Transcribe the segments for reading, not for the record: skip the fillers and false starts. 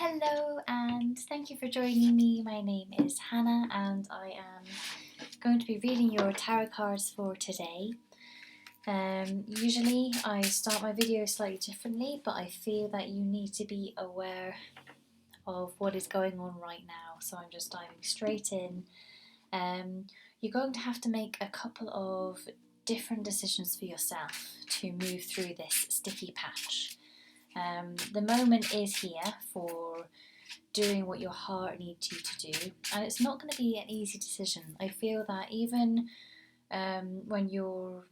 Hello and thank you for joining me. My name is Hannah and I am going to be reading your tarot cards for today. Usually I start my videos slightly differently, but I feel that you need to be aware of what is going on right now, so I'm just diving straight in. You're going to have to make a couple of different decisions for yourself to move through this sticky patch. The moment is here for doing what your heart needs you to do, and it's not going to be an easy decision. I feel that even when you're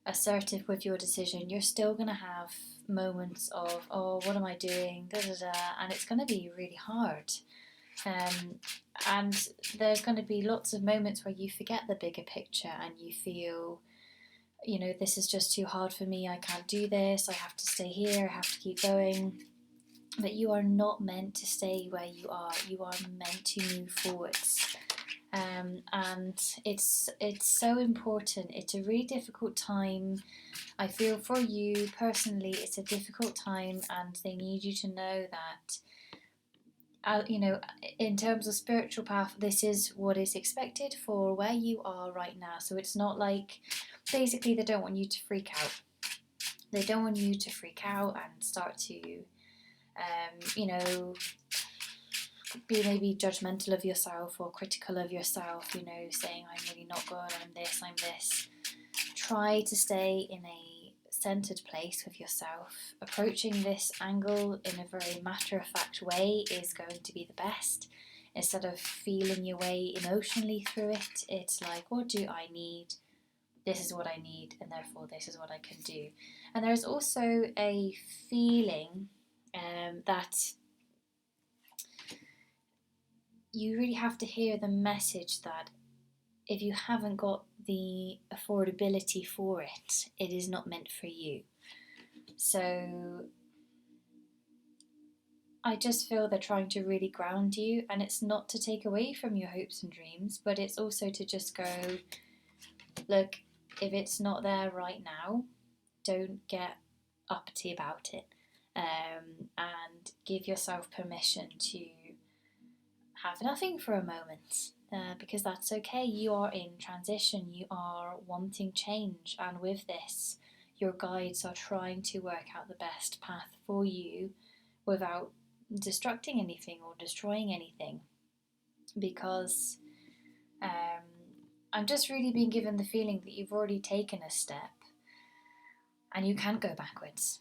assertive with your decision, you're still going to have moments of, oh, what am I doing? Da, da, da, and it's going to be really hard. And there's going to be lots of moments where you forget the bigger picture and you feel, this is just too hard for me. I can't do this. I have to stay here. I have to keep going. But you are not meant to stay where you are. You are meant to move forwards. And it's so important. It's a really difficult time. I feel for you personally, it's a difficult time, and they need you to know that. In terms of spiritual path, this is what is expected for where you are right now. So it's not like, basically, they don't want you to freak out. They don't want you to freak out and start to, be maybe judgmental of yourself or critical of yourself, saying, I'm really not good, I'm this. Try to stay in a centered place with yourself. Approaching this angle in a very matter-of-fact way is going to be the best. Instead of feeling your way emotionally through it, it's like, what do I need? This is what I need, and therefore this is what I can do. And there's also a feeling that you really have to hear the message that if you haven't got the affordability for it, it is not meant for you. So I just feel they're trying to really ground you, and it's not to take away from your hopes and dreams, but it's also to just go, look, if it's not there right now, don't get uppity about it, and give yourself permission to have nothing for a moment, because that's okay. You are in transition, you are wanting change, and with this, your guides are trying to work out the best path for you without destructing anything or destroying anything, because I'm just really being given the feeling that you've already taken a step and you can't go backwards.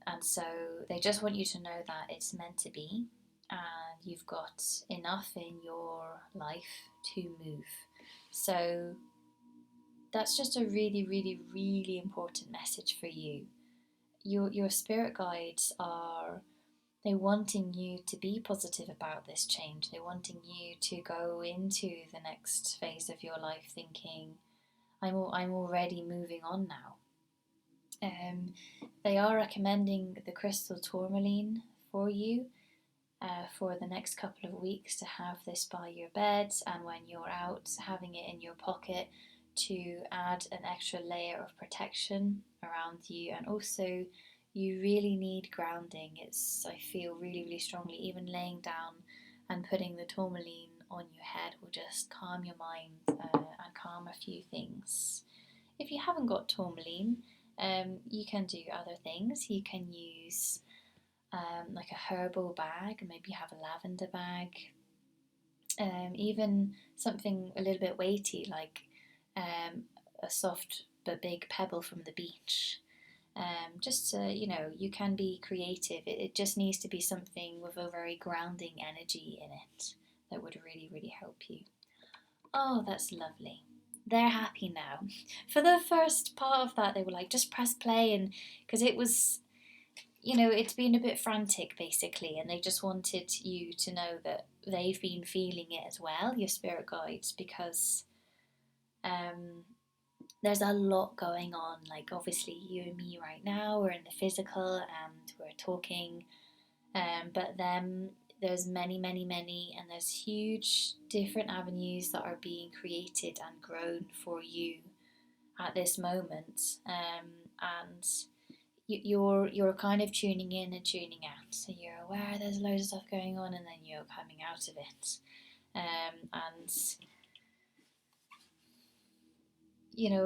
And so they just want you to know that it's meant to be, and you've got enough in your life to move. So that's just a really, really, really important message for you. Your spirit guides are, they're wanting you to be positive about this change. They're wanting you to go into the next phase of your life thinking, I'm already moving on now. They are recommending the crystal tourmaline for you for the next couple of weeks, to have this by your bed, and when you're out, having it in your pocket to add an extra layer of protection around you. And also, you really need grounding. I feel really, really strongly, even laying down and putting the tourmaline on your head will just calm your mind and calm a few things. If you haven't got tourmaline, you can do other things. You can use like a herbal bag, maybe have a lavender bag, even something a little bit weighty like a soft but big pebble from the beach. You can be creative. It just needs to be something with a very grounding energy in it that would really, really help you. Oh, that's lovely. They're happy now. For the first part of that, they were like, just press play, and because it was, it's been a bit frantic basically, and they just wanted you to know that they've been feeling it as well, your spirit guides, because there's a lot going on. Like, obviously, you and me right now, we're in the physical and we're talking, but then there's many, many, many, and there's huge different avenues that are being created and grown for you at this moment. And you're kind of tuning in and tuning out. So you're aware there's loads of stuff going on, and then you're coming out of it. And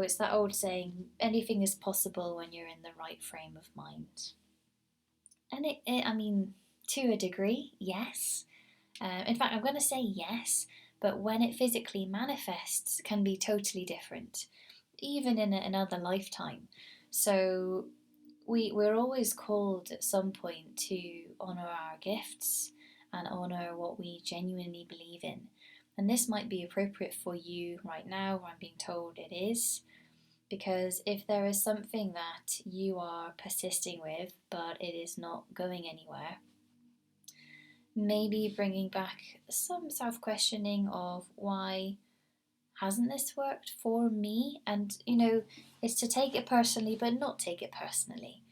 it's that old saying: anything is possible when you're in the right frame of mind. And I mean, to a degree, yes. In fact, I'm going to say yes, but when it physically manifests, can be totally different, even in another lifetime. So we're always called at some point to honour our gifts and honour what we genuinely believe in. And this might be appropriate for you right now, I'm being told it is, because if there is something that you are persisting with but it is not going anywhere, maybe bringing back some self-questioning of why hasn't this worked for me? And it's to take it personally but not take it personally.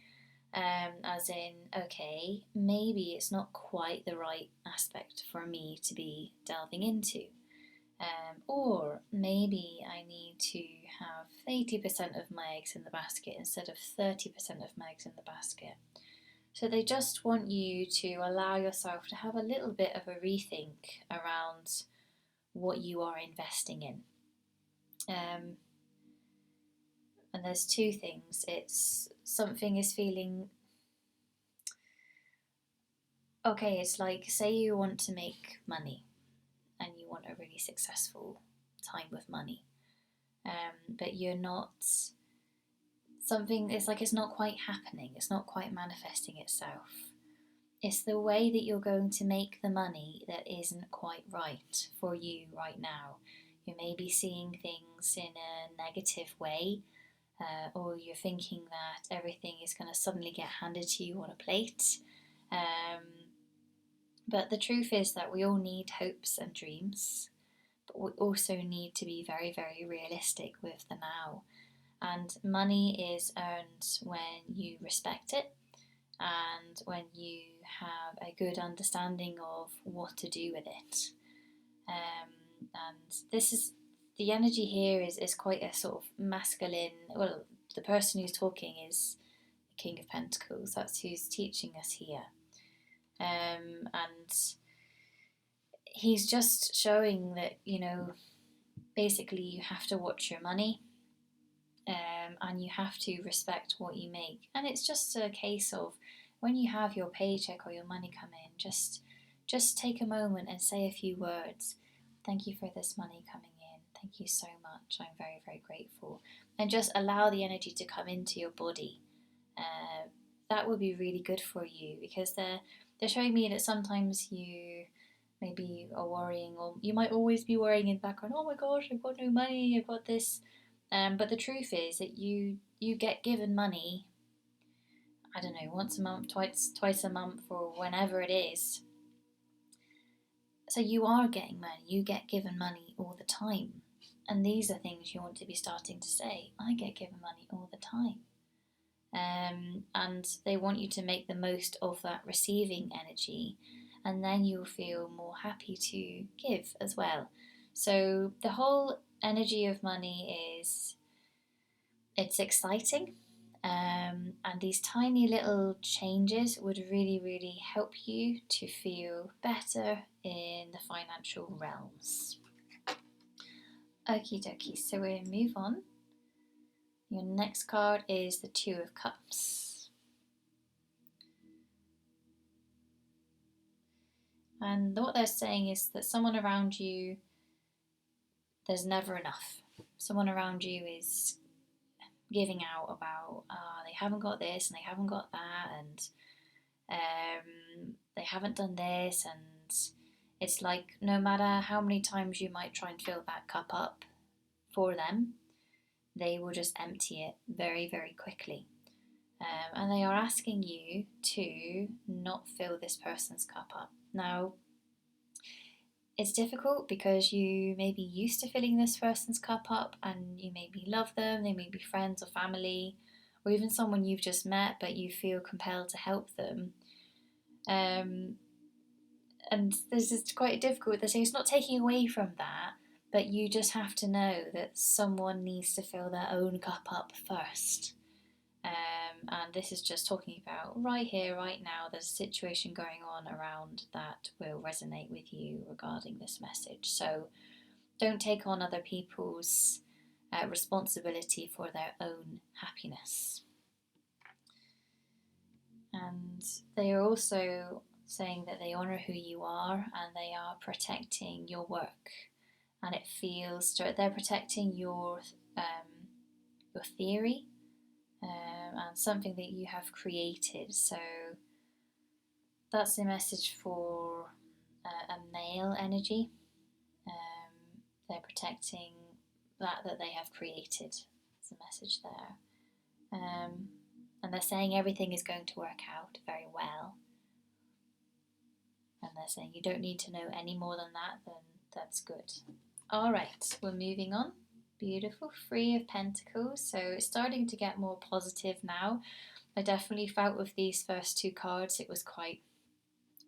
As in, okay, maybe it's not quite the right aspect for me to be delving into. Or maybe I need to have 80% of my eggs in the basket instead of 30% of my eggs in the basket. So they just want you to allow yourself to have a little bit of a rethink around what you are investing in. And there's two things. It's something is feeling okay. It's like, say you want to make money and you want a really successful time with money, but you're not. Something, it's like it's not quite happening. It's not quite manifesting itself. It's the way that you're going to make the money that isn't quite right for you right now. You may be seeing things in a negative way, or you're thinking that everything is going to suddenly get handed to you on a plate. But the truth is that we all need hopes and dreams, but we also need to be very, very realistic with the now. And money is earned when you respect it and when you have a good understanding of what to do with it. And this is the energy here is quite a sort of masculine. Well, the person who's talking is the King of Pentacles. That's who's teaching us here. And he's just showing that, basically you have to watch your money, and you have to respect what you make. And it's just a case of when you have your paycheck or your money come in, just take a moment and say a few words. Thank you for this money coming in. Thank you so much. I'm very, very grateful. And just allow the energy to come into your body. That will be really good for you, because they're showing me that sometimes you maybe are worrying, or you might always be worrying in the background, oh my gosh, I've got no money, I've got this. But the truth is that you get given money, I don't know, once a month, twice a month, or whenever it is. So you are getting money, you get given money all the time. And these are things you want to be starting to say. I get given money all the time. And they want you to make the most of that receiving energy, and then you'll feel more happy to give as well. So the whole energy of money it's exciting, and these tiny little changes would really, really help you to feel better in the financial realms. Okie dokie, so we'll move on. Your next card is the Two of Cups. And what they're saying is that someone around you, there's never enough. Someone around you is giving out about, they haven't got this and they haven't got that, and they haven't done this, and it's like no matter how many times you might try and fill that cup up for them, they will just empty it very, very quickly. And they are asking you to not fill this person's cup up. Now, it's difficult because you may be used to filling this person's cup up, and you maybe love them, they may be friends or family, or even someone you've just met, but you feel compelled to help them. And this is quite difficult. They're saying it's not taking away from that, but you just have to know that someone needs to fill their own cup up first. And this is just talking about right here, right now, there's a situation going on around that will resonate with you regarding this message. So don't take on other people's responsibility for their own happiness. And they are also saying that they honour who you are and they are protecting your work. And it feels they're protecting your theory and something that you have created. So that's a message for a male energy. They're protecting that they have created. There's a message there. And they're saying everything is going to work out very well. And they're saying you don't need to know any more than that, then that's good. All right, we're moving on. Beautiful, Three of Pentacles. So it's starting to get more positive now. I definitely felt with these first two cards it was quite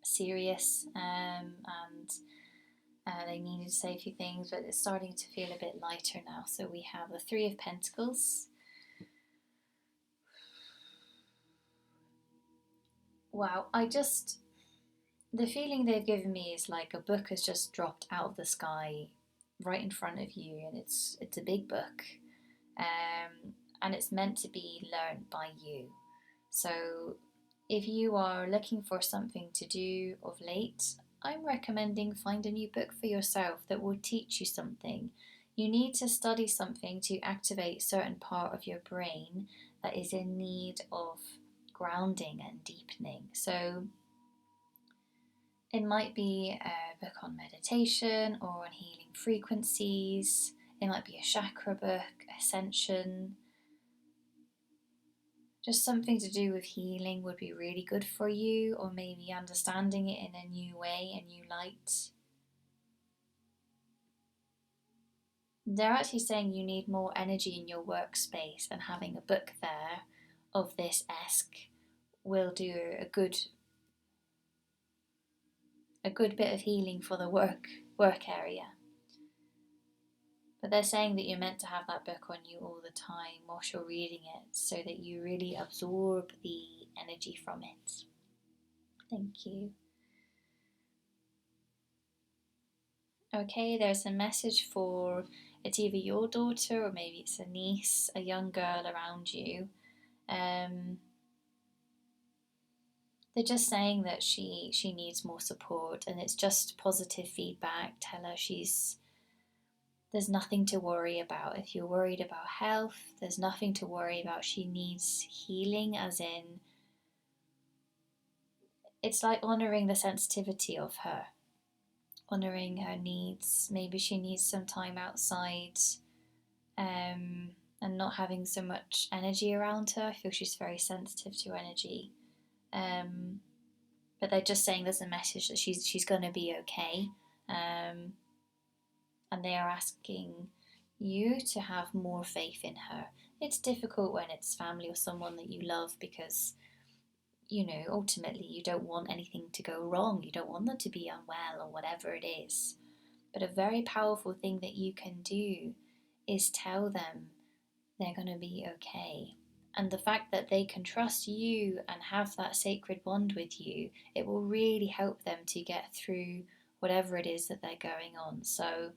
serious and they needed to say a few things, but it's starting to feel a bit lighter now. So we have the Three of Pentacles. Wow, the feeling they've given me is like a book has just dropped out of the sky right in front of you, and it's a big book, and it's meant to be learned by you. So if you are looking for something to do of late, I'm recommending find a new book for yourself that will teach you something. You need to study something to activate a certain part of your brain that is in need of grounding and deepening. So it might be a book on meditation or on healing frequencies. It might be a chakra book, ascension. Just something to do with healing would be really good for you, or maybe understanding it in a new way, a new light. They're actually saying you need more energy in your workspace, and having a book there of this esque will do a good bit of healing for the work area. But they're saying that you're meant to have that book on you all the time whilst you're reading it, so that you really absorb the energy from it. Thank you. Okay, there's a message for, it's either your daughter or maybe it's a niece, a young girl around you. They're just saying that she needs more support, and it's just positive feedback. Tell her there's nothing to worry about. If you're worried about health, there's nothing to worry about. She needs healing, as in, it's like honouring the sensitivity of her, honouring her needs. Maybe she needs some time outside and not having so much energy around her. I feel she's very sensitive to energy. But they're just saying there's a message that she's going to be okay. And they are asking you to have more faith in her. It's difficult when it's family or someone that you love, because ultimately you don't want anything to go wrong. You don't want them to be unwell or whatever it is. But a very powerful thing that you can do is tell them they're going to be okay. And the fact that they can trust you and have that sacred bond with you, it will really help them to get through whatever it is that they're going on. So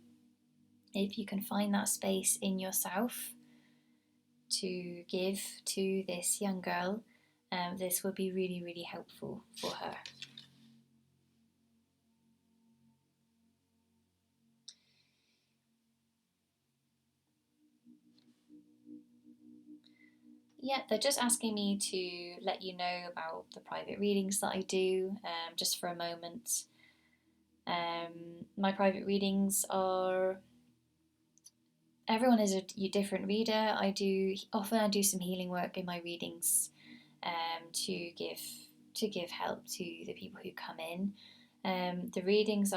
if you can find that space in yourself to give to this young girl, this would be really, really helpful for her. Yeah, they're just asking me to let you know about the private readings that I do, just for a moment. My private readings are, everyone is a different reader. I do some healing work in my readings, to give help to the people who come in. The readings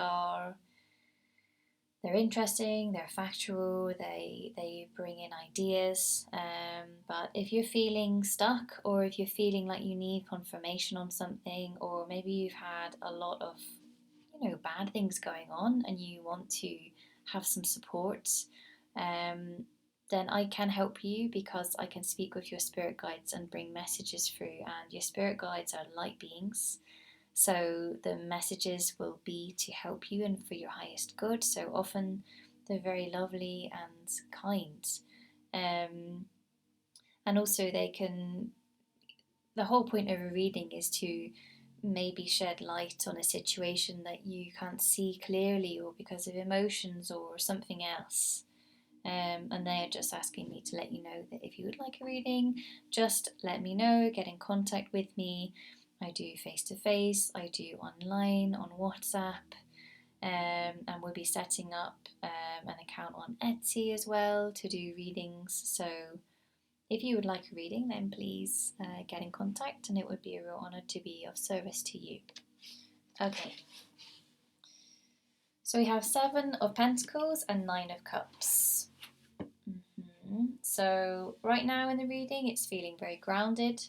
they're interesting, they're factual, they bring in ideas. But if you're feeling stuck, or if you're feeling like you need confirmation on something, or maybe you've had a lot of bad things going on and you want to have some support, then I can help you because I can speak with your spirit guides and bring messages through. And your spirit guides are light beings. So the messages will be to help you and for your highest good. So often they're very lovely and kind. And also the whole point of a reading is to maybe shed light on a situation that you can't see clearly, or because of emotions or something else. And they're just asking me to let you know that if you would like a reading, just let me know, get in contact with me. I do face to face, I do online, on WhatsApp, and we'll be setting up an account on Etsy as well to do readings. So if you would like a reading, then please get in contact, and it would be a real honour to be of service to you. Okay. So we have 7 of Pentacles and 9 of Cups. So right now in the reading, it's feeling very grounded.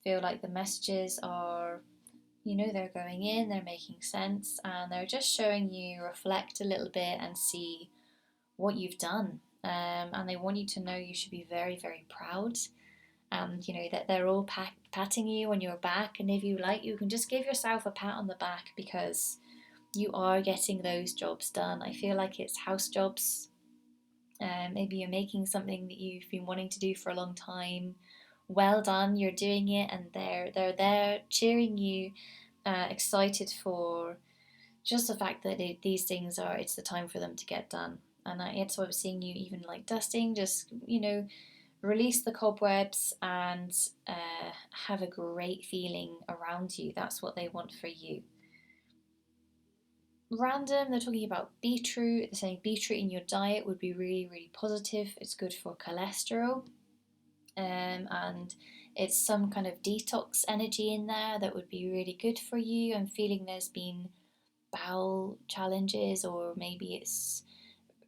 Feel like the messages are, they're going in, they're making sense, and they're just showing you reflect a little bit and see what you've done. And they want you to know you should be very, very proud. That they're all patting you on your back, and if you like, you can just give yourself a pat on the back because you are getting those jobs done. I feel like it's house jobs. Maybe you're making something that you've been wanting to do for a long time. Well done, you're doing it, and they're there cheering you, excited for just the fact that these things it's the time for them to get done. And it's what I'm seeing you even like dusting, just release the cobwebs and have a great feeling around you. That's what they want for you. Random, they're talking about beetroot. They're saying beetroot in your diet would be really, really positive. It's good for cholesterol. And it's some kind of detox energy in there that would be really good for you. I'm feeling there's been bowel challenges, or maybe it's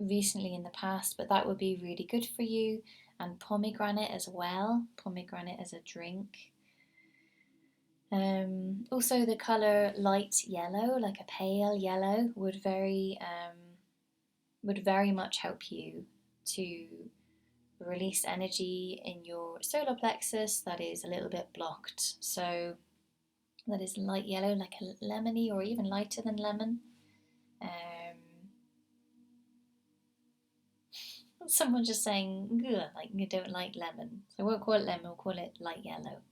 recently in the past, but that would be really good for you. And pomegranate as well, pomegranate as a drink. Also, the colour light yellow, like a pale yellow, would very much help you to release energy in your solar plexus that is a little bit blocked. So that is light yellow, like a lemony, or even lighter than lemon. Someone's just saying, like you don't like lemon. So I won't call it lemon, we'll call it light yellow.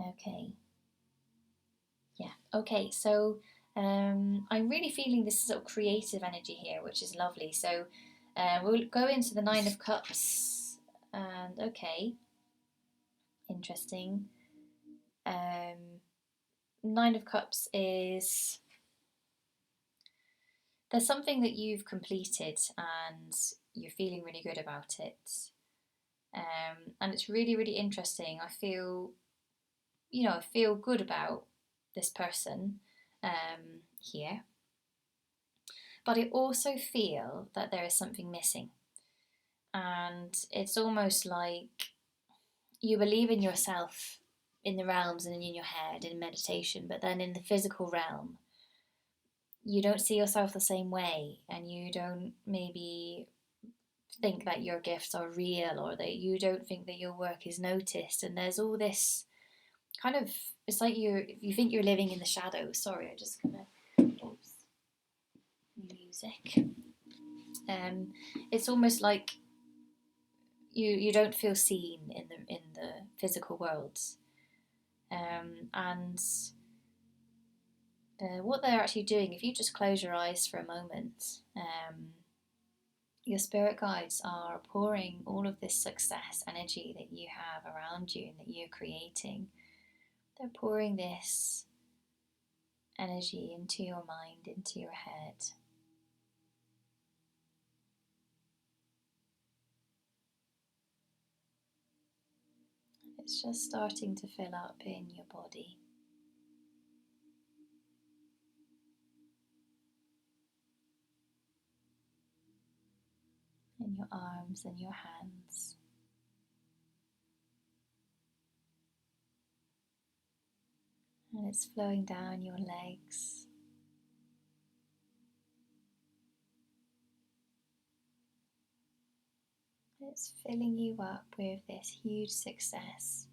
Okay. Yeah. Okay, so I'm really feeling this sort of creative energy here, which is lovely. So we'll go into the 9 of Cups. And okay. Interesting. 9 of Cups is... there's something that you've completed and you're feeling really good about it. And it's really, really interesting. I feel good about this person here. But I also feel that there is something missing. And it's almost like you believe in yourself in the realms and in your head in meditation, but then in the physical realm, you don't see yourself the same way, and you don't maybe think that your gifts are real, or that you don't think that your work is noticed. And there's all this kind of, it's like you think you're living in the shadows. Sorry, I just gonna music. It's almost like you don't feel seen in the physical worlds, and what they're actually doing. If you just close your eyes for a moment, your spirit guides are pouring all of this success energy that you have around you and that you're creating. They're pouring this energy into your mind, into your head. It's just starting to fill up in your body. In your arms and your hands. And it's flowing down your legs. It's filling you up with this huge success.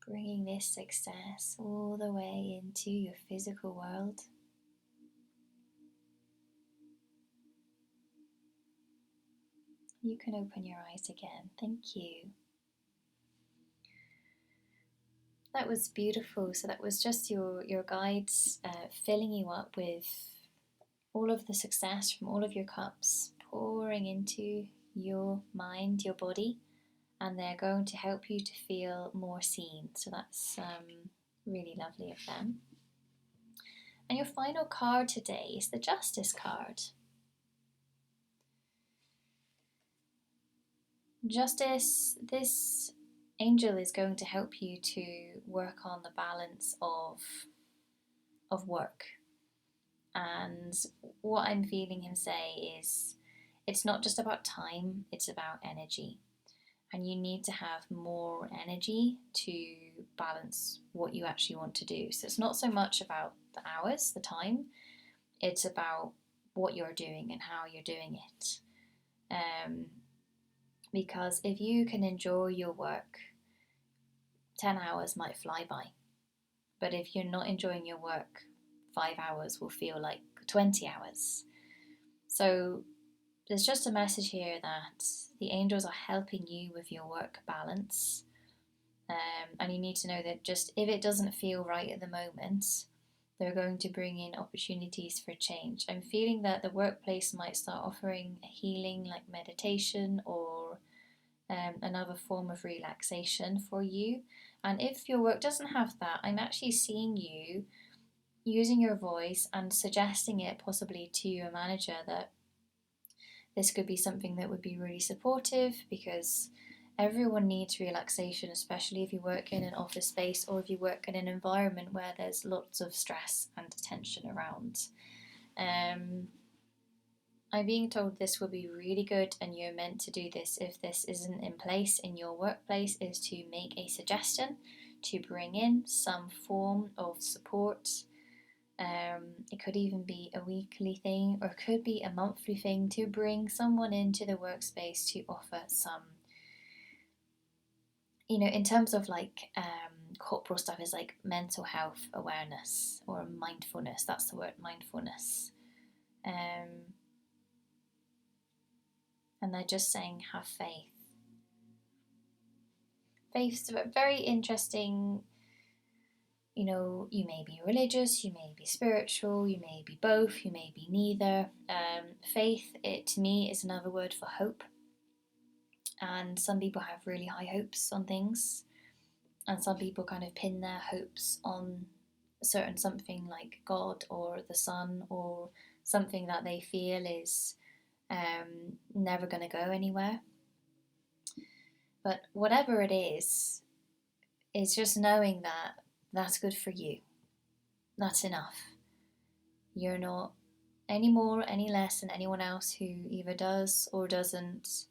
Bringing this success all the way into your physical world. You can open your eyes again. Thank you. That was beautiful. So that was just your guides filling you up with all of the success from all of your cups, pouring into your mind, your body, and they're going to help you to feel more seen. So that's really lovely of them. And your final card today is the Justice card. Justice, this angel is going to help you to work on the balance of work. And what I'm feeling him say is it's not just about time, it's about energy. And you need to have more energy to balance what you actually want to do. So it's not so much about the hours, the time, it's about what you're doing and how you're doing it. Because if you can enjoy your work, 10 hours might fly by. But if you're not enjoying your work, 5 hours will feel like 20 hours. So there's just a message here that the angels are helping you with your work balance. And you need to know that just if it doesn't feel right at the moment, they're going to bring in opportunities for change. I'm feeling that the workplace might start offering a healing like meditation or another form of relaxation for you. And if your work doesn't have that, I'm actually seeing you using your voice and suggesting it possibly to your manager that this could be something that would be really supportive, because everyone needs relaxation, especially if you work in an office space or if you work in an environment where there's lots of stress and tension around. I'm being told this will be really good, and you're meant to do this if this isn't in place in your workplace, is to make a suggestion to bring in some form of support. It could even be a weekly thing, or it could be a monthly thing, to bring someone into the workspace to offer some, in terms of like corporal stuff, is like mental health awareness or mindfulness. That's the word, mindfulness. And they're just saying, have faith. Faith's very interesting. You may be religious, you may be spiritual, you may be both, you may be neither. Faith, to me, is another word for hope. And some people have really high hopes on things, and some people kind of pin their hopes on a certain something like God or the sun, or something that they feel is never going to go anywhere. But whatever it is just knowing that that's good for you. That's enough. You're not any more, any less than anyone else who either does or doesn't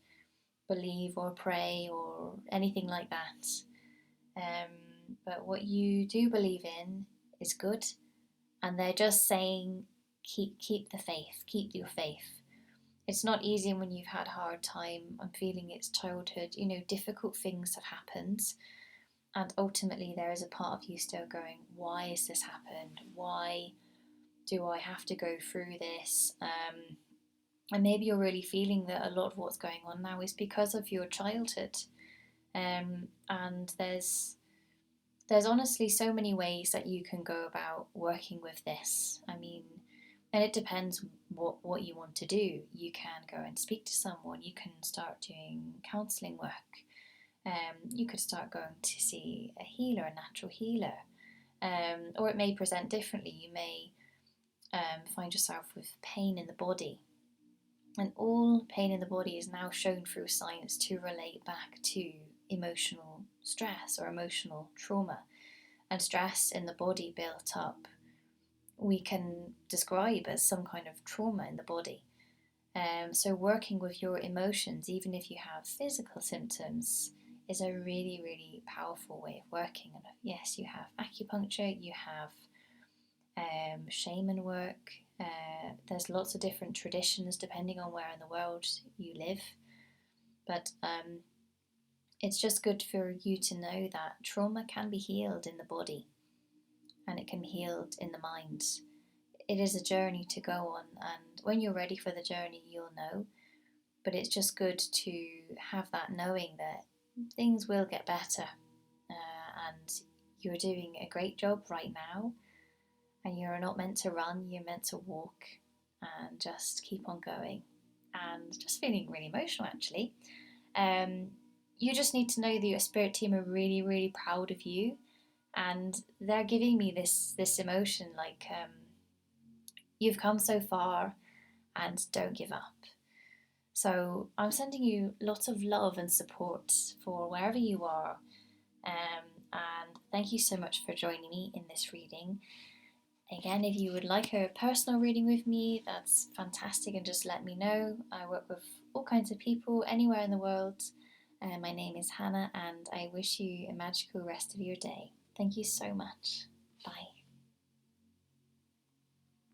believe or pray or anything like that. But what you do believe in is good, and they're just saying, keep the faith, keep your faith. It's not easy when you've had a hard time. I'm feeling it's childhood, difficult things have happened. And ultimately there is a part of you still going, why has this happened? Why do I have to go through this? And maybe you're really feeling that a lot of what's going on now is because of your childhood. And there's honestly so many ways that you can go about working with this. And it depends what you want to do. You can go and speak to someone. You can start doing counselling work. You could start going to see a healer, a natural healer. Or it may present differently. You may find yourself with pain in the body. And all pain in the body is now shown through science to relate back to emotional stress or emotional trauma. And stress in the body built up, we can describe as some kind of trauma in the body. So working with your emotions, even if you have physical symptoms, is a really, really powerful way of working. And yes, you have acupuncture, you have shaman work, There's lots of different traditions depending on where in the world you live, but it's just good for you to know that trauma can be healed in the body and it can be healed in the mind. It is a journey to go on, and when you're ready for the journey, you'll know. But it's just good to have that knowing that things will get better, and you're doing a great job right now. And you're not meant to run, you're meant to walk and just keep on going. And just feeling really emotional actually. You just need to know that your spirit team are really, really proud of you, and they're giving me this emotion like you've come so far and don't give up. So I'm sending you lots of love and support for wherever you are. And thank you so much for joining me in this reading. Again, if you would like a personal reading with me, that's fantastic, and just let me know. I work with all kinds of people anywhere in the world. My name is Hannah, and I wish you a magical rest of your day. Thank you so much.